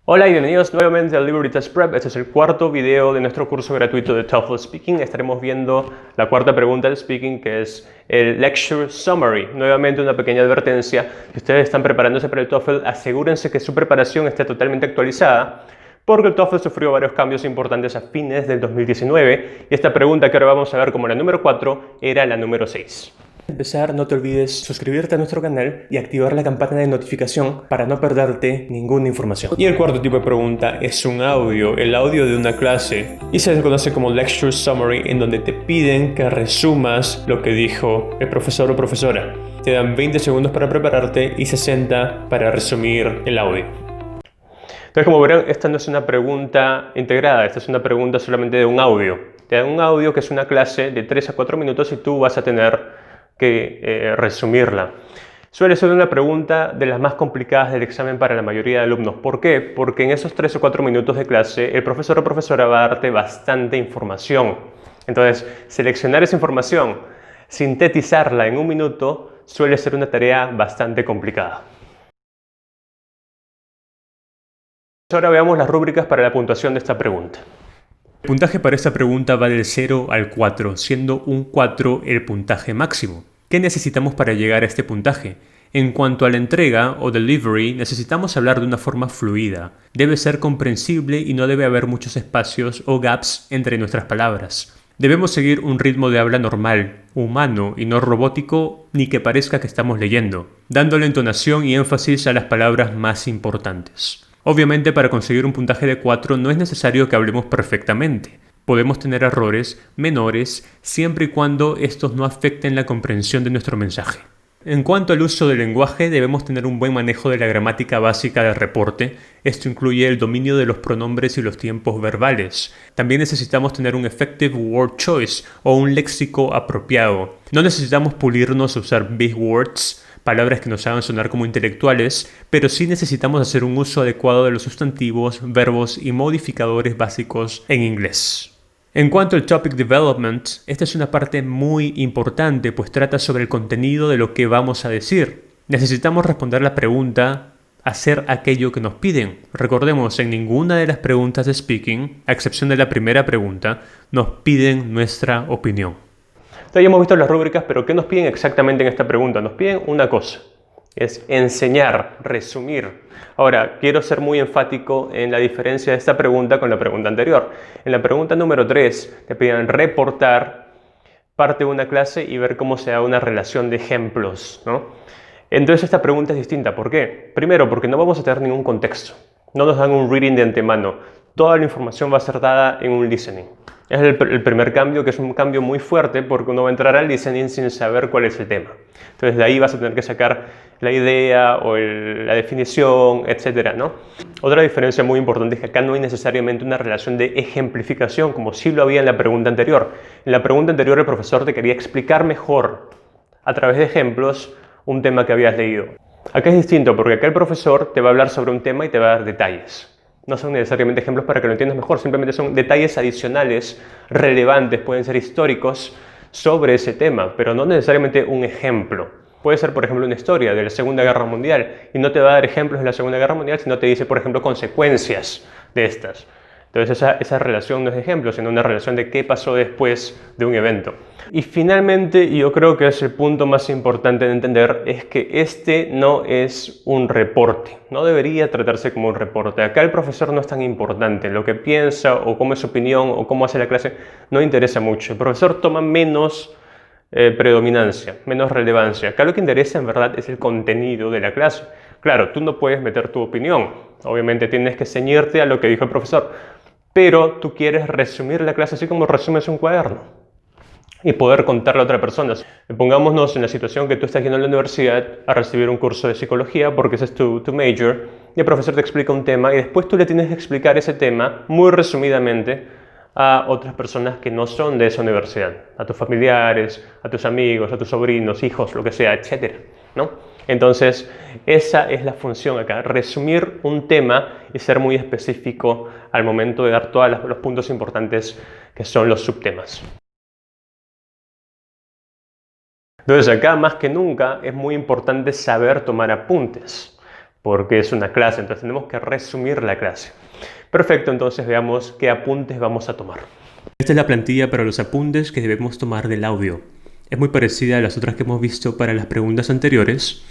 Hola y bienvenidos nuevamente al Liberty Test Prep. Este es el cuarto video de nuestro curso gratuito de TOEFL Speaking. Estaremos viendo la cuarta pregunta del Speaking, que es el Lecture Summary. Nuevamente una pequeña advertencia. Si ustedes están preparándose para el TOEFL, asegúrense que su preparación esté totalmente actualizada, porque el TOEFL sufrió varios cambios importantes a fines del 2019 y esta pregunta que ahora vamos a ver como la número 4 era la número 6. Para empezar, no te olvides suscribirte a nuestro canal y activar la campana de notificación para no perderte ninguna información. Y el cuarto tipo de pregunta es un audio, el audio de una clase, y se conoce como Lecture Summary, en donde te piden que resumas lo que dijo el profesor o profesora. Te dan 20 segundos para prepararte y 60 para resumir el audio. Entonces, como verán, esta no es una pregunta integrada, esta es una pregunta solamente de un audio. Te dan un audio que es una clase de 3 a 4 minutos y tú vas a tener que resumirla. Suele ser una pregunta de las más complicadas del examen para la mayoría de alumnos. ¿Por qué? Porque en esos 3 o 4 minutos de clase el profesor o profesora va a darte bastante información. Entonces, seleccionar esa información, sintetizarla en un minuto, suele ser una tarea bastante complicada. Ahora veamos las rúbricas para la puntuación de esta pregunta. El puntaje para esta pregunta va del 0 al 4, siendo un 4 el puntaje máximo. ¿Qué necesitamos para llegar a este puntaje? En cuanto a la entrega o delivery, necesitamos hablar de una forma fluida. Debe ser comprensible y no debe haber muchos espacios o gaps entre nuestras palabras. Debemos seguir un ritmo de habla normal, humano y no robótico, ni que parezca que estamos leyendo, dándole entonación y énfasis a las palabras más importantes. Obviamente, para conseguir un puntaje de 4 no es necesario que hablemos perfectamente. Podemos tener errores menores siempre y cuando estos no afecten la comprensión de nuestro mensaje. En cuanto al uso del lenguaje, debemos tener un buen manejo de la gramática básica del reporte. Esto incluye el dominio de los pronombres y los tiempos verbales. También necesitamos tener un effective word choice o un léxico apropiado. No necesitamos pulirnos a usar big words, palabras que nos hagan sonar como intelectuales, pero sí necesitamos hacer un uso adecuado de los sustantivos, verbos y modificadores básicos en inglés. En cuanto al Topic Development, esta es una parte muy importante, pues trata sobre el contenido de lo que vamos a decir. Necesitamos responder la pregunta, hacer aquello que nos piden. Recordemos, en ninguna de las preguntas de Speaking, a excepción de la primera pregunta, nos piden nuestra opinión. Entonces ya hemos visto las rúbricas, pero ¿qué nos piden exactamente en esta pregunta? Nos piden una cosa, es enseñar, resumir. Ahora, quiero ser muy enfático en la diferencia de esta pregunta con la pregunta anterior. En la pregunta número 3 te piden reportar parte de una clase y ver cómo se da una relación de ejemplos, ¿no? Entonces esta pregunta es distinta. ¿Por qué? Primero, porque no vamos a tener ningún contexto. No nos dan un reading de antemano. Toda la información va a ser dada en un listening. Es el primer cambio, que es un cambio muy fuerte porque uno va a entrar al listening sin saber cuál es el tema. Entonces de ahí vas a tener que sacar la idea o la definición, etc., ¿no? Otra diferencia muy importante es que acá no hay necesariamente una relación de ejemplificación como sí lo había en la pregunta anterior. En la pregunta anterior el profesor te quería explicar mejor a través de ejemplos un tema que habías leído. Acá es distinto porque acá el profesor te va a hablar sobre un tema y te va a dar detalles. No son necesariamente ejemplos para que lo entiendas mejor, simplemente son detalles adicionales, relevantes, pueden ser históricos sobre ese tema, pero no necesariamente un ejemplo. Puede ser, por ejemplo, una historia de la Segunda Guerra Mundial y no te va a dar ejemplos de la Segunda Guerra Mundial, sino te dice, por ejemplo, consecuencias de estas. Entonces esa relación no es de ejemplo, sino una relación de qué pasó después de un evento. Y finalmente, y yo creo que es el punto más importante de entender, es que este no es un reporte. No debería tratarse como un reporte. Acá el profesor no es tan importante. Lo que piensa o cómo es su opinión o cómo hace la clase no interesa mucho. El profesor toma menos predominancia, menos relevancia. Acá lo que interesa en verdad es el contenido de la clase. Claro, tú no puedes meter tu opinión. Obviamente tienes que ceñirte a lo que dijo el profesor. Pero tú quieres resumir la clase así como resumes un cuaderno y poder contarle a otra persona. Pongámonos en la situación que tú estás yendo a la universidad a recibir un curso de psicología porque ese es tu major y el profesor te explica un tema y después tú le tienes que explicar ese tema muy resumidamente a otras personas que no son de esa universidad, a tus familiares, a tus amigos, a tus sobrinos, hijos, lo que sea, etcétera, ¿no? Entonces, esa es la función acá, resumir un tema y ser muy específico al momento de dar todos los puntos importantes que son los subtemas. Entonces acá más que nunca es muy importante saber tomar apuntes. porque es una clase, entonces tenemos que resumir la clase. Perfecto, entonces veamos qué apuntes vamos a tomar. Esta es la plantilla para los apuntes que debemos tomar del audio. Es muy parecida a las otras que hemos visto para las preguntas anteriores.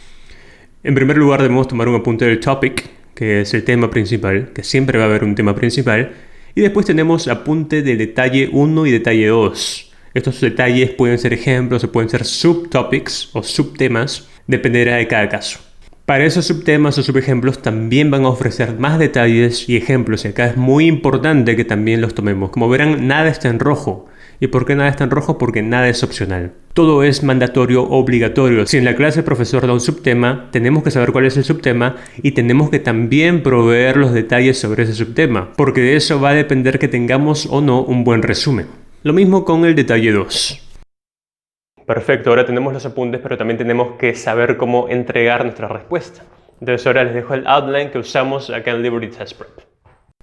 En primer lugar debemos tomar un apunte del topic, que es el tema principal, que siempre va a haber un tema principal. Y después tenemos apunte del detalle 1 y detalle 2. Estos detalles pueden ser ejemplos o pueden ser subtopics o subtemas, dependerá de cada caso. Para esos subtemas o subejemplos también van a ofrecer más detalles y ejemplos, y acá es muy importante que también los tomemos. Como verán, nada está en rojo. ¿Y por qué nada está en rojo? Porque nada es opcional. Todo es mandatorio, obligatorio. Si en la clase el profesor da un subtema, tenemos que saber cuál es el subtema y tenemos que también proveer los detalles sobre ese subtema, porque de eso va a depender que tengamos o no un buen resumen. Lo mismo con el detalle 2. Perfecto, ahora tenemos los apuntes, pero también tenemos que saber cómo entregar nuestra respuesta. Entonces ahora les dejo el outline que usamos acá en Liberty Test Prep.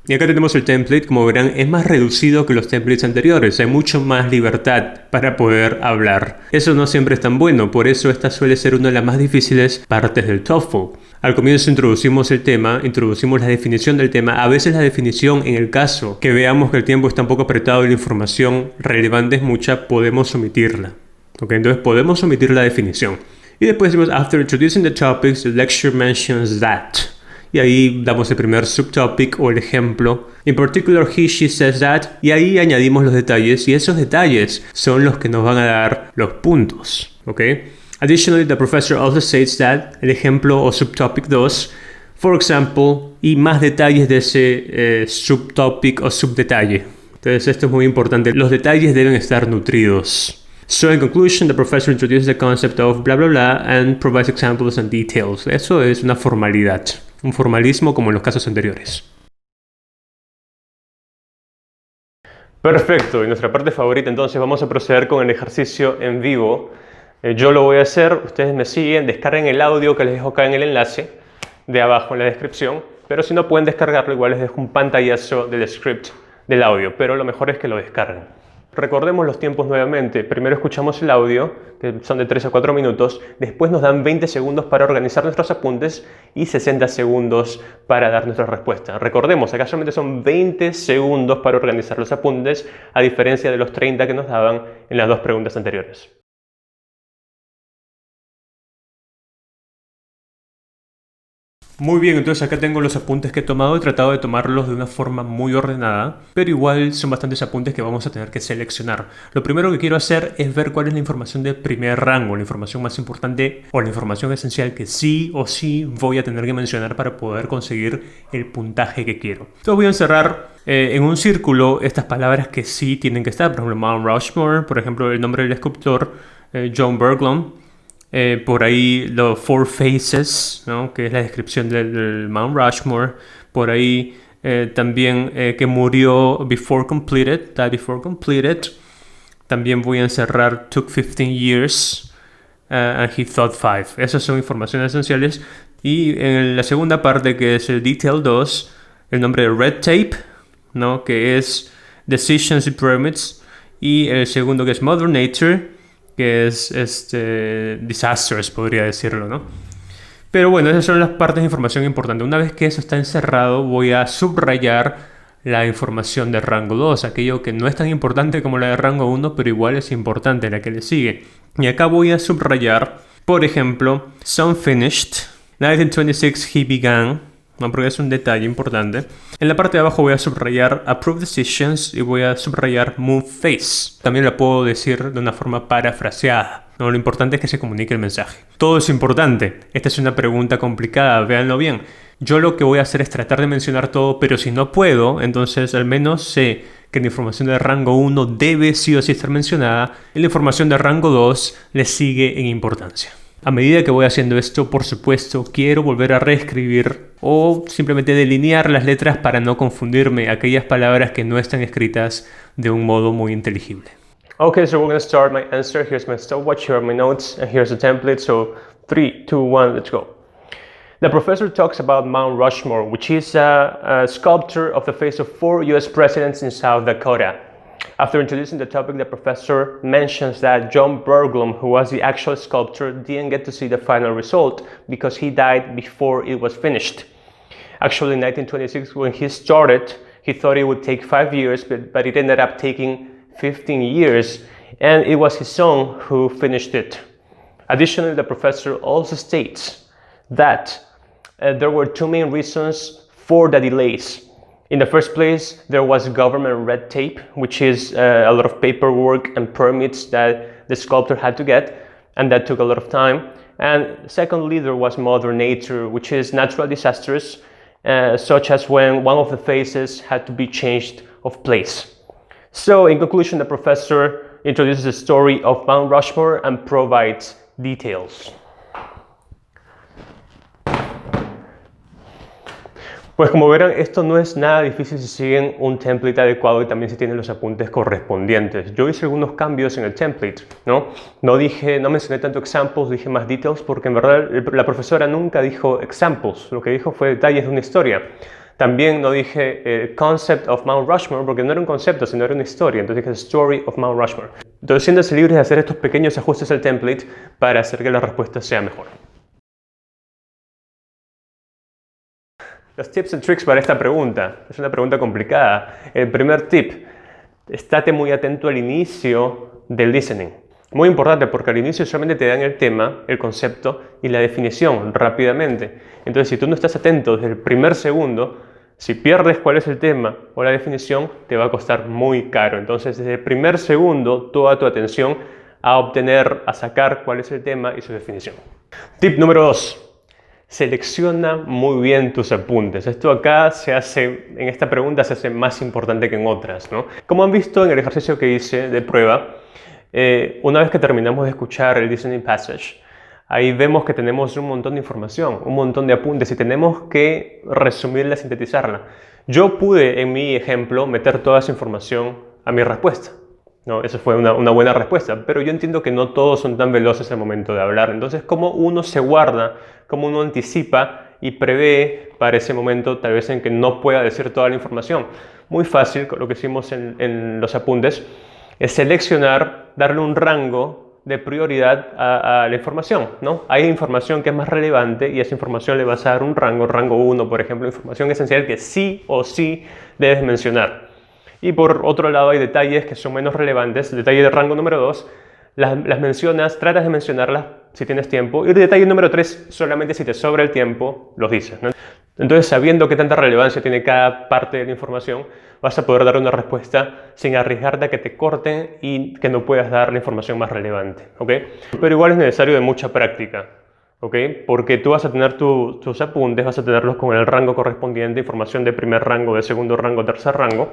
Y acá tenemos el template, como verán es más reducido que los templates anteriores, hay mucho más libertad para poder hablar. Eso no siempre es tan bueno, por eso esta suele ser una de las más difíciles partes del TOEFL. Al comienzo introducimos el tema, introducimos la definición del tema, a veces la definición en el caso que veamos que el tiempo está un poco apretado y la información relevante es mucha, podemos omitirla. Entonces podemos omitir la definición. Y después decimos, after introducing the topics, the lecture mentions that. Y ahí damos el primer subtopic o el ejemplo. In particular, he, she says that. Y ahí añadimos los detalles. Y esos detalles son los que nos van a dar los puntos. Additionally, the professor also states that. El ejemplo o subtopic 2. For example, y más detalles de ese subtopic o subdetalle. Entonces esto es muy importante. Los detalles deben estar nutridos. So in conclusion, the professor introduces the concept of blah blah blah and provides examples and details. Eso es una formalidad, un formalismo como en los casos anteriores. Perfecto, y nuestra parte favorita, entonces vamos a proceder con el ejercicio en vivo. Yo lo voy a hacer, ustedes me siguen, descarguen el audio que les dejo acá en el enlace de abajo en la descripción, pero si no pueden descargarlo, igual les dejo un pantallazo del script del audio, pero lo mejor es que lo descarguen. Recordemos los tiempos nuevamente. Primero escuchamos el audio, que son de 3 a 4 minutos. Después nos dan 20 segundos para organizar nuestros apuntes y 60 segundos para dar nuestra respuesta. Recordemos, acá solamente son 20 segundos para organizar los apuntes, a diferencia de los 30 que nos daban en las dos preguntas anteriores. Muy bien, entonces acá tengo los apuntes que he tomado. He tratado de tomarlos de una forma muy ordenada, pero igual son bastantes apuntes que vamos a tener que seleccionar. Lo primero que quiero hacer es ver cuál es la información de primer rango, la información más importante o la información esencial que sí o sí voy a tener que mencionar para poder conseguir el puntaje que quiero. Entonces voy a encerrar en un círculo estas palabras que sí tienen que estar. Por ejemplo, Mount Rushmore, por ejemplo, el nombre del escultor, John Berglund. Por ahí los Four Faces, ¿no? Que es la descripción del Mount Rushmore. Por ahí también que murió before completed, died before completed. También voy a encerrar took 15 years and he thought 5. Esas son informaciones esenciales. Y en la segunda parte, que es el Detail 2, el nombre de Red Tape, ¿no? Que es Decisions and Pyramids. Y el segundo, que es Mother Nature, que es disasters, podría decirlo, ¿no? Pero bueno, esas son las partes de información importante. Una vez que eso está encerrado, voy a subrayar la información de rango 2, aquello que no es tan importante como la de rango 1, pero igual es importante, la que le sigue. Y acá voy a subrayar, por ejemplo, some finished, 1926 he began, ¿no? Porque es un detalle importante. En la parte de abajo voy a subrayar Approved Decisions y voy a subrayar Moon Face. También la puedo decir de una forma parafraseada, ¿no? Lo importante es que se comunique el mensaje. Todo es importante. Esta es una pregunta complicada, véanlo bien. Yo lo que voy a hacer es tratar de mencionar todo, pero si no puedo, entonces al menos sé que la información de rango 1 debe sí o sí estar mencionada y la información de rango 2 le sigue en importancia. A medida que voy haciendo esto, por supuesto, quiero volver a reescribir o simplemente delinear las letras para no confundirme aquellas palabras que no están escritas de un modo muy inteligible. Okay, so we're going to start my answer. Here's my stopwatch, here are my notes, and here's the template. So 3, 2, 1, let's go. The professor talks about Mount Rushmore, which is a sculpture of the face of 4 US presidents in South Dakota. After introducing the topic, the professor mentions that John Berglund, who was the actual sculptor, didn't get to see the final result because he died before it was finished. Actually, in 1926, when he started, he thought it would take 5 years, but it ended up taking 15 years, and it was his son who finished it. Additionally, the professor also states that there were two main reasons for the delays. In the first place, there was government red tape, which is a lot of paperwork and permits that the sculptor had to get, and that took a lot of time. And secondly, there was Mother Nature, which is natural disasters, such as when one of the faces had to be changed of place. So, in conclusion, the professor introduces the story of Mount Rushmore and provides details. Pues como verán, esto no es nada difícil si siguen un template adecuado y también si tienen los apuntes correspondientes. Yo hice algunos cambios en el template, ¿no? No mencioné tanto examples, dije más details, porque en verdad la profesora nunca dijo examples, lo que dijo fue detalles de una historia. También no dije concept of Mount Rushmore, porque no era un concepto, sino era una historia, entonces dije story of Mount Rushmore. Entonces siéntanse libres de hacer estos pequeños ajustes al template para hacer que la respuesta sea mejor. Los tips and tricks para esta pregunta. Es una pregunta complicada. El primer tip, estate muy atento al inicio del listening. Muy importante porque al inicio solamente te dan el tema, el concepto y la definición rápidamente. Entonces si tú no estás atento desde el primer segundo, si pierdes cuál es el tema o la definición, te va a costar muy caro. Entonces desde el primer segundo, toda tu atención a sacar cuál es el tema y su definición. Tip número 2. Selecciona muy bien tus apuntes. Esto acá en esta pregunta se hace más importante que en otras, ¿no? Como han visto en el ejercicio que hice de prueba, una vez que terminamos de escuchar el listening passage, ahí vemos que tenemos un montón de información, un montón de apuntes y tenemos que resumirla, sintetizarla. Yo pude en mi ejemplo meter toda esa información a mi respuesta. No, eso fue una buena respuesta, pero yo entiendo que no todos son tan veloces al momento de hablar. Entonces, ¿cómo uno se guarda, cómo uno anticipa y prevé para ese momento tal vez en que no pueda decir toda la información? Muy fácil, lo que hicimos en los apuntes, es seleccionar, darle un rango de prioridad a la información, ¿no? Hay información que es más relevante y a esa información le vas a dar un rango 1, por ejemplo, información esencial que sí o sí debes mencionar. Y por otro lado hay detalles que son menos relevantes, detalle de rango número 2, las mencionas, tratas de mencionarlas si tienes tiempo, y el detalle número 3, solamente si te sobra el tiempo, los dices, ¿no? Entonces, sabiendo qué tanta relevancia tiene cada parte de la información, vas a poder dar una respuesta sin arriesgarte a que te corten y que no puedas dar la información más relevante, ¿ok? Pero igual es necesario de mucha práctica, ¿ok? Porque tú vas a tener tus apuntes, vas a tenerlos con el rango correspondiente, información de primer rango, de segundo rango, tercer rango,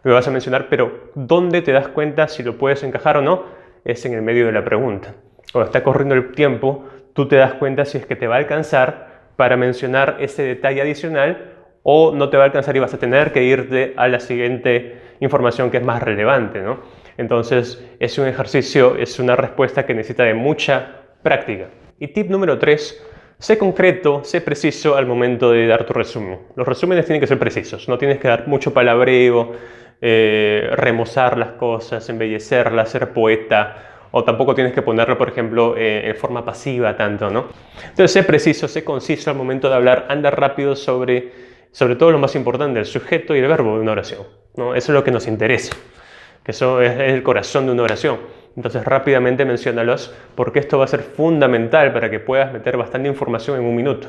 me vas a mencionar, pero ¿dónde te das cuenta si lo puedes encajar o no? Es en el medio de la pregunta. Cuando está corriendo el tiempo, tú te das cuenta si es que te va a alcanzar para mencionar ese detalle adicional o no te va a alcanzar y vas a tener que irte a la siguiente información que es más relevante, ¿no? Entonces, es un ejercicio, es una respuesta que necesita de mucha práctica. Y tip número 3, sé concreto, sé preciso al momento de dar tu resumen. Los resúmenes tienen que ser precisos, no tienes que dar mucho palabreo, remozar las cosas, embellecerlas, ser poeta, o tampoco tienes que ponerlo, por ejemplo, en forma pasiva tanto, ¿no? Entonces, sé preciso, sé conciso al momento de hablar, anda rápido sobre todo lo más importante, el sujeto y el verbo de una oración, ¿no? Eso es lo que nos interesa, que eso es el corazón de una oración. Entonces, rápidamente menciónalos, porque esto va a ser fundamental para que puedas meter bastante información en un minuto.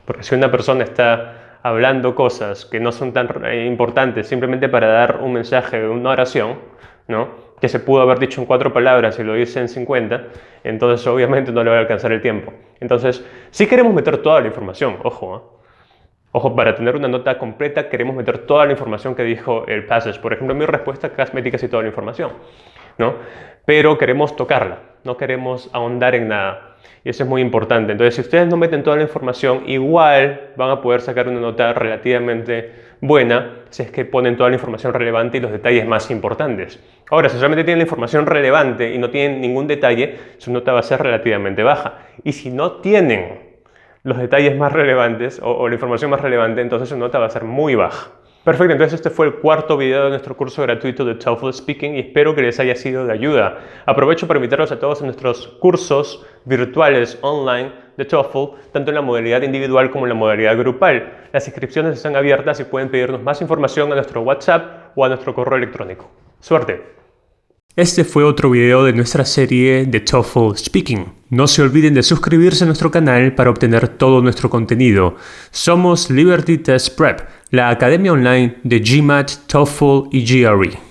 Porque si una persona está hablando cosas que no son tan importantes simplemente para dar un mensaje de una oración, ¿no? Que se pudo haber dicho en 4 palabras y lo dice en 50, entonces obviamente no le va a alcanzar el tiempo. Entonces, sí queremos meter toda la información, ojo, ¿eh? Ojo, para tener una nota completa queremos meter toda la información que dijo el passage. Por ejemplo, en mi respuesta meti casi toda la información, ¿no? Pero queremos tocarla, no queremos ahondar en nada. Y eso es muy importante. Entonces, si ustedes no meten toda la información, igual van a poder sacar una nota relativamente buena si es que ponen toda la información relevante y los detalles más importantes. Ahora, si solamente tienen la información relevante y no tienen ningún detalle, su nota va a ser relativamente baja. Y si no tienen los detalles más relevantes o la información más relevante, entonces su nota va a ser muy baja. Perfecto, entonces este fue el cuarto video de nuestro curso gratuito de TOEFL Speaking y espero que les haya sido de ayuda. Aprovecho para invitarlos a todos a nuestros cursos virtuales online de TOEFL, tanto en la modalidad individual como en la modalidad grupal. Las inscripciones están abiertas y pueden pedirnos más información a nuestro WhatsApp o a nuestro correo electrónico. ¡Suerte! Este fue otro video de nuestra serie de TOEFL Speaking. No se olviden de suscribirse a nuestro canal para obtener todo nuestro contenido. Somos Liberty Test Prep, la academia online de GMAT, TOEFL y GRE.